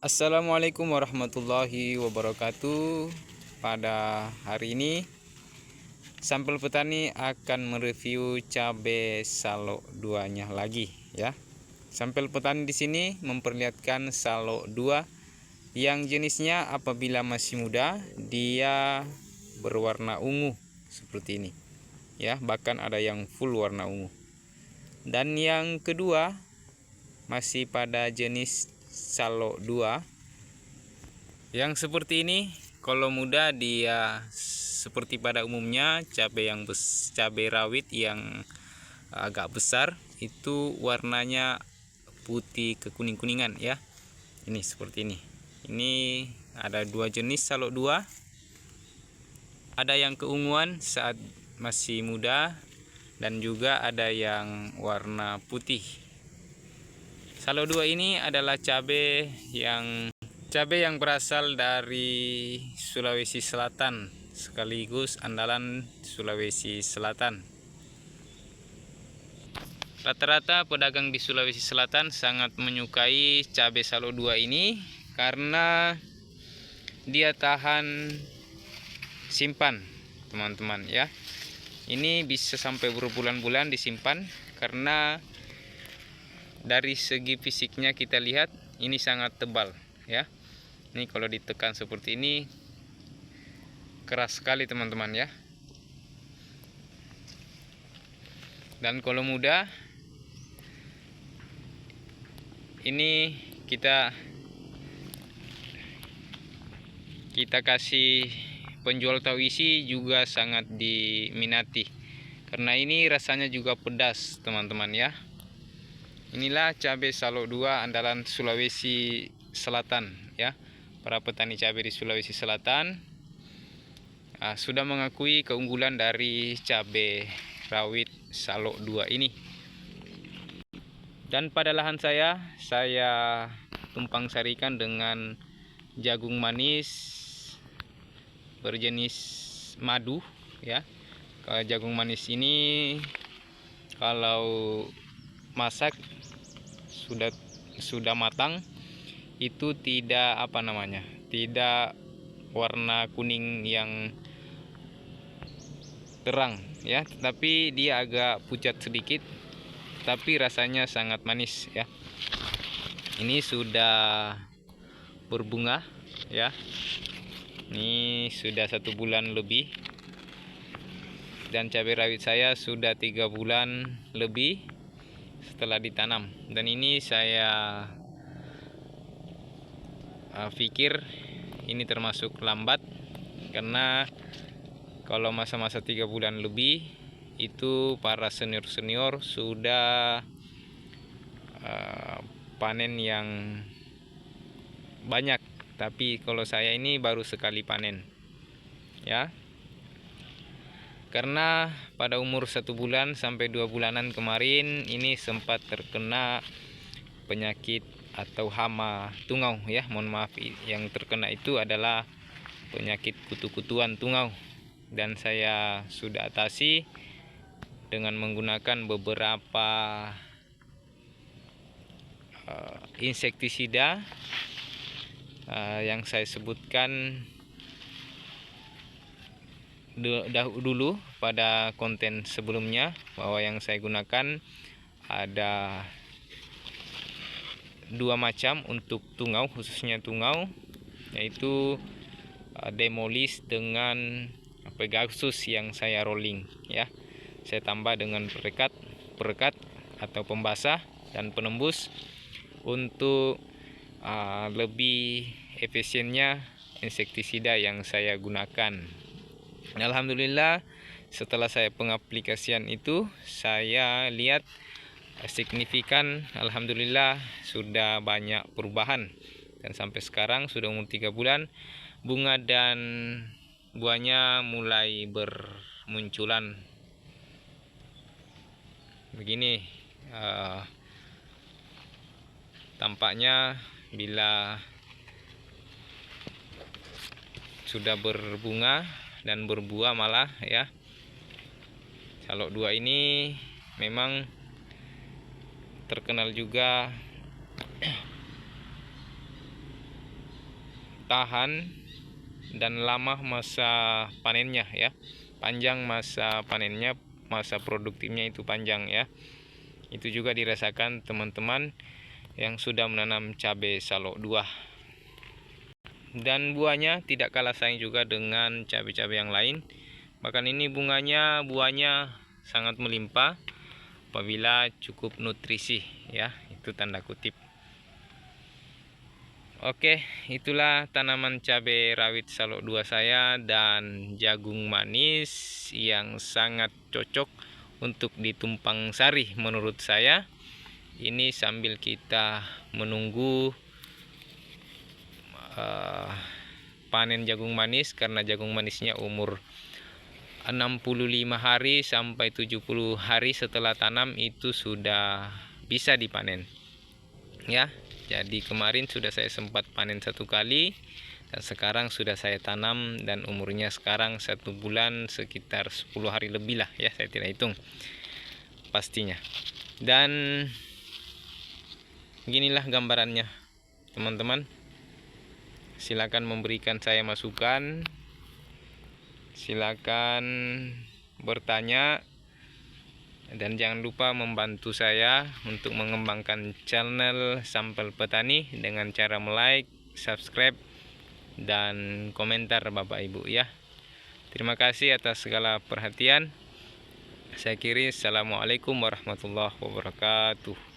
Assalamualaikum warahmatullahi wabarakatuh. Pada hari ini Sampel Petani akan mereview cabai Salok 2-nya lagi ya. Sampel Petani di sini memperlihatkan Salok 2 yang jenisnya apabila masih muda dia berwarna ungu seperti ini ya, bahkan ada yang full warna ungu. Dan yang kedua masih pada jenis Salok 2 yang seperti ini. Kalau muda dia seperti pada umumnya cabai rawit yang agak besar itu warnanya putih kekuning-kuningan ya. Ini seperti ini. Ini ada dua jenis Salok 2. Ada yang keunguan saat masih muda dan juga ada yang warna putih. Salok 2 ini adalah cabai yang berasal dari Sulawesi Selatan, sekaligus andalan Sulawesi Selatan. Rata-rata pedagang di Sulawesi Selatan sangat menyukai cabai Salok 2 ini karena dia tahan simpan, teman-teman ya. Ini bisa sampai berbulan-bulan disimpan karena dari segi fisiknya kita lihat ini sangat tebal ya. Ini kalau ditekan seperti ini keras sekali teman-teman ya. Dan kalau muda ini kita kasih penjual tahu isi juga sangat diminati karena ini rasanya juga pedas teman-teman ya. Inilah cabai Salok 2 andalan Sulawesi Selatan ya. Para petani cabai di Sulawesi Selatan sudah mengakui keunggulan dari cabai rawit Salok 2 ini. Dan pada lahan saya tumpang sarikan dengan jagung manis berjenis madu ya. Jagung manis ini kalau masak sudah matang itu tidak tidak warna kuning yang terang ya, tetapi dia agak pucat sedikit, tapi rasanya sangat manis ya. Ini sudah berbunga ya. Ini sudah 1 bulan lebih dan cabai rawit saya sudah 3 bulan lebih setelah ditanam. Dan ini saya pikir ini termasuk lambat karena kalau masa-masa 3 bulan lebih itu para senior-senior sudah panen yang banyak, tapi kalau saya ini baru sekali panen ya. Karena pada umur 1 bulan sampai 2 bulanan kemarin ini sempat terkena penyakit atau hama tungau ya. Mohon maaf, yang terkena itu adalah penyakit kutu-kutuan tungau, dan saya sudah atasi dengan menggunakan beberapa insektisida yang saya sebutkan dulu pada konten sebelumnya, bahwa yang saya gunakan ada 2 macam untuk tungau, khususnya tungau, yaitu Demolis dengan Pegasus yang saya rolling ya. Saya tambah dengan perekat atau pembasah dan penembus untuk lebih efisiennya insektisida yang saya gunakan. Alhamdulillah, setelah saya pengaplikasian itu saya lihat signifikan, alhamdulillah sudah banyak perubahan, dan sampai sekarang sudah umur 3 bulan bunga dan buahnya mulai bermunculan begini. Tampaknya bila sudah berbunga dan berbuah malah ya. Salok 2 ini memang terkenal juga tahan dan lama masa panennya ya, panjang masa panennya, masa produktifnya itu panjang ya. Itu juga dirasakan teman-teman yang sudah menanam cabai Salo 2. Dan buahnya tidak kalah saing juga dengan cabai-cabai yang lain. Bahkan ini buahnya sangat melimpah apabila cukup nutrisi ya, itu tanda kutip. Oke, itulah tanaman cabai rawit Salo 2 saya dan jagung manis yang sangat cocok untuk ditumpang sari menurut saya. Ini sambil kita menunggu panen jagung manis, karena jagung manisnya umur 65 hari sampai 70 hari setelah tanam itu sudah bisa dipanen ya. Jadi kemarin sudah saya sempat panen 1 kali dan sekarang sudah saya tanam, dan umurnya sekarang 1 bulan sekitar 10 hari lebih lah ya, saya tidak hitung pastinya. Dan beginilah gambarannya teman-teman. Silakan memberikan saya masukan, silakan bertanya, dan jangan lupa membantu saya untuk mengembangkan channel Sampel Petani dengan cara like, subscribe, dan komentar Bapak Ibu ya. Terima kasih atas segala perhatian. Saya akhiri, assalamualaikum warahmatullahi wabarakatuh.